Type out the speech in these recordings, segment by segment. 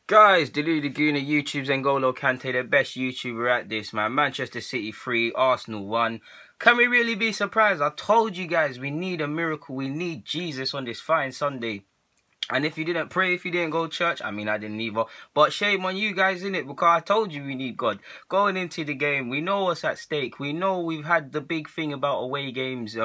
Guys, Delu Laguna, YouTube's N'Golo Kante, the best YouTuber at this, man. Manchester City 3, Arsenal 1. Can we really be surprised? I told you guys, we need a miracle. We need Jesus on this fine Sunday. And if you didn't pray, if you didn't go to church, I mean, I didn't either. But shame on you guys, innit? Because I told you we need God. Going into the game, we know what's at stake. We know we've had the big thing about away games,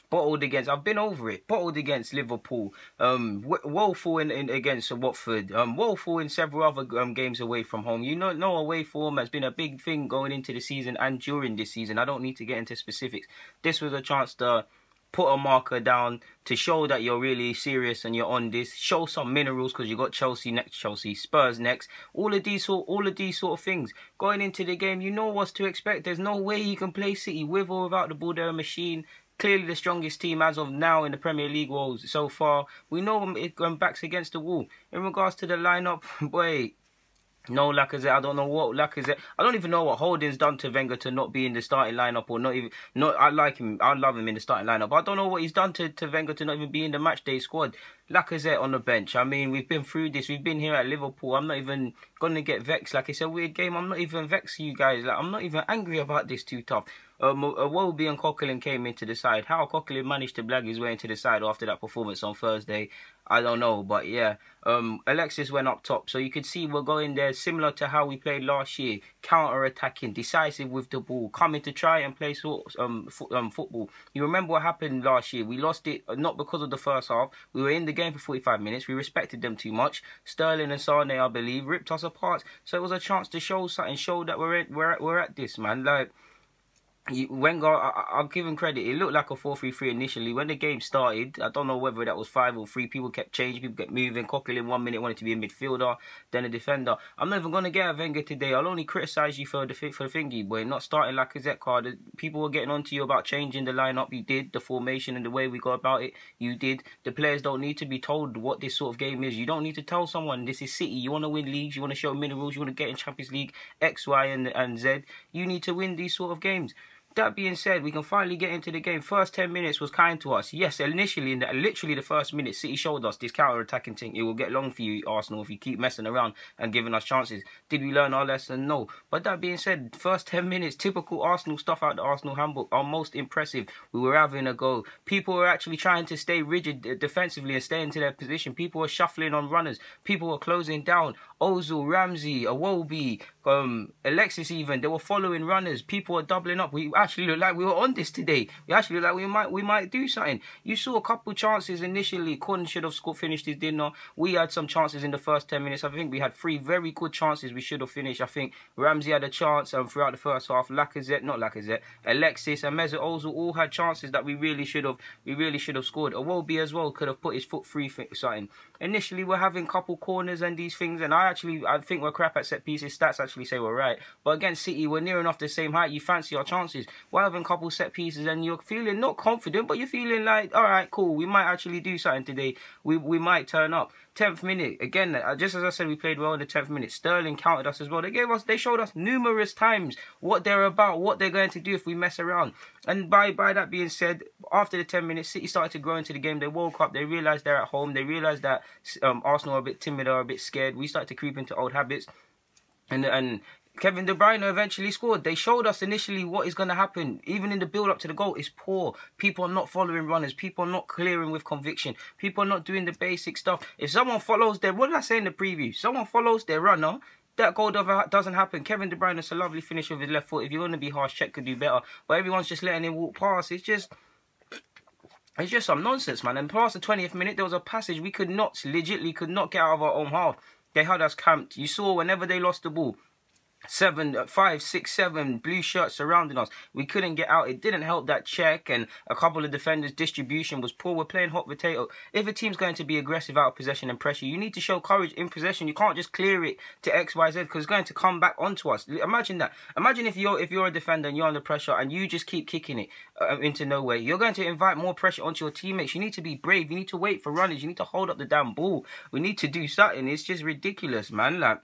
bottled against. I've been over it. Bottled against Liverpool. Woeful in against Watford. Woeful in several other games away from home. You know, no away form has been a big thing going into the season and during this season. I don't need to get into specifics. This was a chance to put a marker down to show that you're really serious and you're on this. Show some minerals because you got Chelsea next, Spurs next. All of these sort of things. Going into the game, you know what's to expect. There's no way you can play City with or without the ball. They're a machine. Clearly the strongest team as of now in the Premier League so far. We know it backs against the wall. In regards to the lineup, boy. No Lacazette. I don't know what Lacazette. I don't even know what Holding's done to Wenger to not be in the starting lineup or not even. I like him. I love him in the starting lineup. But I don't know what he's done to Wenger to not even be in the matchday squad. Lacazette on the bench. I mean, we've been through this. We've been here at Liverpool. I'm not even gonna get vexed. Like it's a weird game. I'm not even vexed, you guys. Like I'm not even angry about this too tough. Iwobi and Coquelin came into the side. How Coquelin managed to blag his way into the side after that performance on Thursday, I don't know. But yeah, Alexis went up top. So you could see we're going there similar to how we played last year. Counter-attacking, decisive with the ball, coming to try and play football. You remember what happened last year? We lost it not because of the first half. We were in the game for 45 minutes. We respected them too much. Sterling and Sane, I believe, ripped us apart. So it was a chance to show something, show that we're at this, man. Like, Wenger, I'll give him credit. It looked like a 4-3-3 initially. When the game started, I don't know whether that was 5 or 3. People kept changing, people kept moving. Coquelin 1 minute wanted to be a midfielder, then a defender. I'm not even going to get at Wenger today. I'll only criticise you for the thingy, boy. Not starting like a Zet card. People were getting on to you about changing the lineup. You did. The formation and the way we go about it, you did. The players don't need to be told what this sort of game is. You don't need to tell someone this is City. You want to win leagues. You want to show minerals. You want to get in Champions League, X, Y, and Z. You need to win these sort of games. That being said, we can finally get into the game. First 10 minutes was kind to us. Yes, initially, literally the first minute, City showed us this counter-attacking thing. It will get long for you, Arsenal, if you keep messing around and giving us chances. Did we learn our lesson? No. But that being said, first 10 minutes, typical Arsenal stuff out the Arsenal handbook, are most impressive. We were having a go. People were actually trying to stay rigid defensively and stay into their position. People were shuffling on runners. People were closing down. Ozil, Ramsey, Iwobi, Alexis even, they were following runners. People were doubling up. We actually looked like we were on this today. We actually looked like we might do something. You saw a couple chances initially. Kun should have finished his dinner. We had some chances in the first 10 minutes. I think we had 3 very good chances we should have finished. I think Ramsey had a chance throughout the first half. Alexis and Mesut Ozil all had chances that we really should have scored. Iwobi as well could have put his foot free for something. Initially, we're having couple corners and these things, and I think we're crap at set pieces. Stats actually say we're right. But against City, we're near enough the same height. You fancy our chances. We're having couple set pieces, and you're feeling not confident, but you're feeling like, all right, cool, we might actually do something today. We might turn up. 10th minute, again, just as I said, we played well in the 10th minute. Sterling counted us as well. They showed us numerous times what they're about, what they're going to do if we mess around. And by that being said, after the 10 minutes, City started to grow into the game. They woke up. They realised they're at home. They realised that Arsenal are a bit timid or a bit scared. We started to creep into old habits. And Kevin De Bruyne eventually scored. They showed us initially what is going to happen. Even in the build-up to the goal, it's poor. People are not following runners. People are not clearing with conviction. People are not doing the basic stuff. If someone follows what did I say in the preview? Someone follows their runner, that goal doesn't happen. Kevin De Bruyne is a lovely finish with his left foot. If you're going to be harsh, Czech could do better. But everyone's just letting him walk past. It's just some nonsense, man. And past the 20th minute, there was a passage we could not get out of our own half. They had us camped. You saw whenever they lost the ball, 5, 6, 7 blue shirts surrounding us. We couldn't get out. It didn't help that Czech and a couple of defenders' distribution was poor. We're playing hot potato. If a team's going to be aggressive out of possession and pressure, you need to show courage in possession. You can't just clear it to X, Y, Z because it's going to come back onto us. Imagine that. Imagine if you're a defender and you're under pressure and you just keep kicking it into nowhere. You're going to invite more pressure onto your teammates. You need to be brave. You need to wait for runners. You need to hold up the damn ball. We need to do something. It's just ridiculous, man. Like,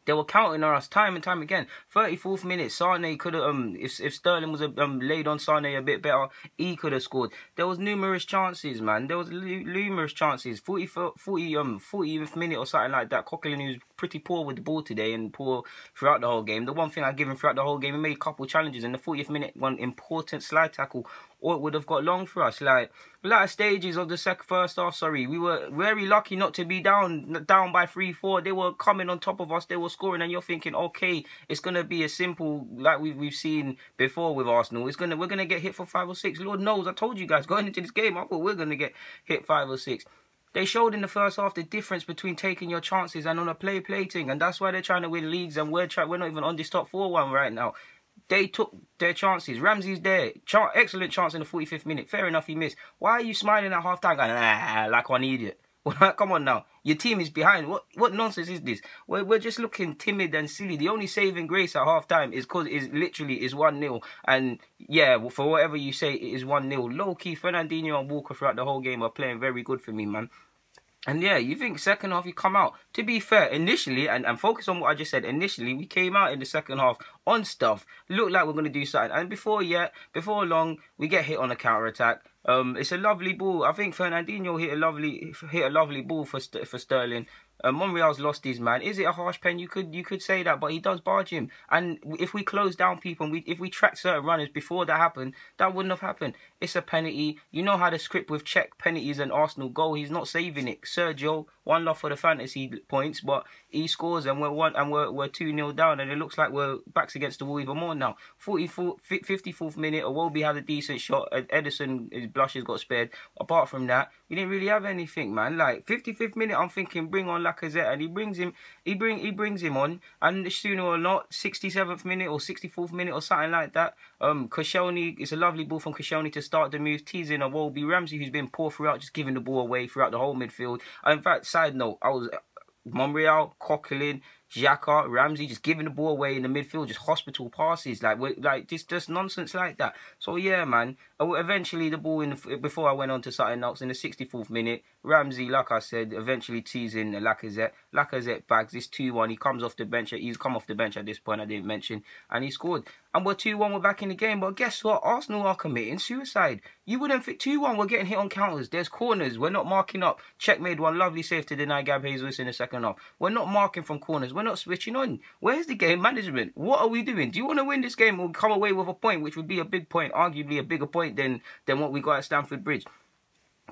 They were counting on us time and time again. 34th minute, Sane could have, if Sterling was laid on Sane a bit better, he could have scored. There was numerous chances, man. There was numerous chances. 40th minute or something like that. Coquelin, who's pretty poor with the ball today and poor throughout the whole game. The one thing I give him throughout the whole game, he made a couple challenges. In the 40th minute, one important slide tackle, or it would have got long for us. Like, latter stages of the first half, we were very lucky not to be down by 3-4. They were coming on top of us. They were scoring, and you're thinking, okay, it's gonna be a simple, like we've seen before with Arsenal. We're gonna get hit for 5 or 6. Lord knows, I told you guys going into this game, I thought we're gonna get hit 5 or 6. They showed in the first half the difference between taking your chances and on a play-thing, and that's why they're trying to win leagues, and we're not even on this top 4-1 right now. They took their chances. Ramsey's there. Excellent chance in the 45th minute. Fair enough, he missed. Why are you smiling at half-time going, like one idiot? Come on now. Your team is behind. What nonsense is this? We're just looking timid and silly. The only saving grace at half-time is because it's literally 1-0. And yeah, for whatever you say, it is 1-0. Low-key, Fernandinho and Walker throughout the whole game are playing very good for me, man. And yeah, you think second half you come out. To be fair, initially, and focus on what I just said, initially we came out in the second half on stuff. Looked like we're going to do something. And before long, we get hit on a counter-attack. It's a lovely ball. I think Fernandinho hit a lovely ball for Sterling. Monreal's lost his man. Is it a harsh pen? You could say that, but he does barge him. And if we close down people, and if we track certain runners before that happened, that wouldn't have happened. It's a penalty. You know how the script with check penalties and Arsenal goal. He's not saving it. Sergio, one love for the fantasy points, but he scores and we're 2-0 down, and it looks like we're backs against the wall even more now. 54th minute, Iwobi had a decent shot. Edison, his blushes got spared. Apart from that, we didn't really have anything, man. Like 55th minute, I'm thinking bring on Lacazette, and he brings him on, and sooner or not, 67th minute or 64th minute or something like that. Koscielny, it's a lovely ball from Koscielny to start the move, teasing Iwobi. Ramsey, who's been poor throughout, just giving the ball away throughout the whole midfield. In fact, side note, I was Monreal, Coquelin, Xhaka, Ramsey just giving the ball away in the midfield, just hospital passes, like just nonsense like that. So yeah, man. Eventually, the ball before I went on to something else, in the 64th minute, Ramsey, like I said, eventually teasing Lacazette. Lacazette bags this 2-1. He comes off the bench. He's come off the bench at this point, I didn't mention, and he scored. And we're 2-1. We're back in the game. But guess what? Arsenal are committing suicide. You wouldn't think 2-1. We're getting hit on counters. There's corners. We're not marking up. Czech made one lovely save to deny Gab Jesus in the second half. We're not marking from corners. We're not switching on. Where's the game management? What are we doing? Do you want to win this game or come away with a point, which would be a big point, arguably a bigger point than what we got at Stamford Bridge?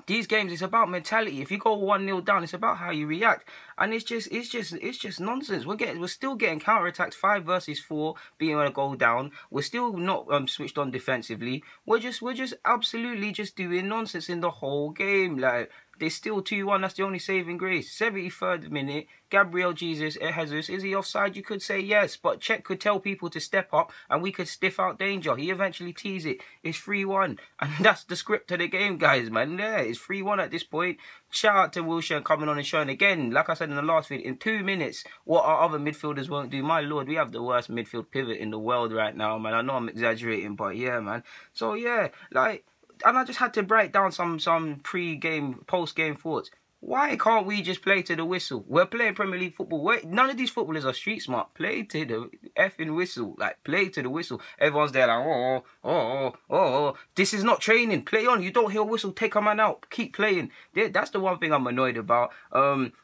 These games, it's about mentality. If you go 1-0 down, it's about how you react, and it's just nonsense. We're still getting counter-attacks, 5 versus 4, being on a goal down. We're still not switched on defensively. We're just absolutely just doing nonsense in the whole game. Like, there's still 2-1. That's the only saving grace. 73rd minute, Gabriel Jesus, is he offside? You could say yes, but Czech could tell people to step up and we could stiff out danger. He eventually teased it. It's 3-1. And that's the script of the game, guys, man. Yeah, it's 3-1 at this point. Shout out to Wilshere coming on and showing again, like I said in the last video, in 2 minutes, what our other midfielders won't do. My lord, we have the worst midfield pivot in the world right now, man. I know I'm exaggerating, but yeah, man. So yeah, like, and I just had to break down some pre-game, post-game thoughts. Why can't we just play to the whistle? We're playing Premier League football. None of these footballers are street smart. Play to the effing whistle. Like, play to the whistle. Everyone's there like, oh. This is not training. Play on. You don't hear a whistle, take a man out. Keep playing. That's the one thing I'm annoyed about.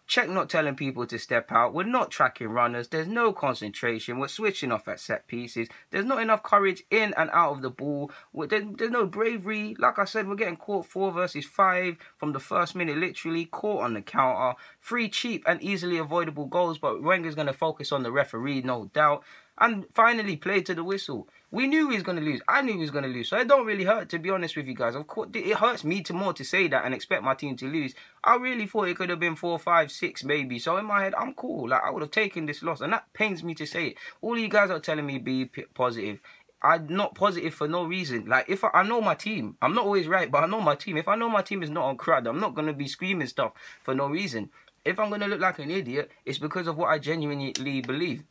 Czech not telling people to step out. We're not tracking runners. There's no concentration. We're switching off at set pieces. There's not enough courage in and out of the ball. There's no bravery. Like I said, we're getting caught 4 versus 5 from the first minute, literally. Caught on the counter. 3 cheap and easily avoidable goals, but Wenger's going to focus on the referee, no doubt. And finally, play to the whistle. We knew he was going to lose. I knew he was going to lose. So it don't really hurt, to be honest with you guys. Of course, it hurts me more to say that and expect my team to lose. I really thought it could have been 4, 5, 6 maybe. So in my head, I'm cool. Like, I would have taken this loss. And that pains me to say it. All you guys are telling me be positive. I'm not positive for no reason. Like, if I know my team, I'm not always right, but I know my team. If I know my team is not on crud, I'm not going to be screaming stuff for no reason. If I'm going to look like an idiot, it's because of what I genuinely believe.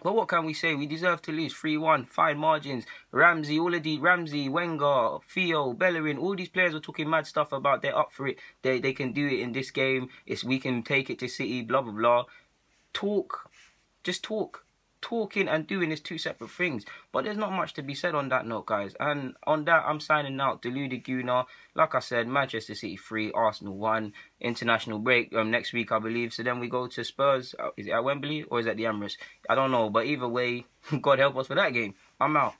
But what can we say? We deserve to lose 3-1, fine margins. Ramsey, Wenger, Theo, Bellerin, all these players were talking mad stuff about they're up for it. They can do it in this game. We can take it to City, blah, blah, blah. Talk. just talk. Talking and doing is two separate things. But there's not much to be said on that note, guys. And on that, I'm signing out. Deluded Guna. Like I said, Manchester City 3, Arsenal 1. International break next week, I believe. So then we go to Spurs. Is it at Wembley or is it at the Emirates? I don't know. But either way, God help us for that game. I'm out.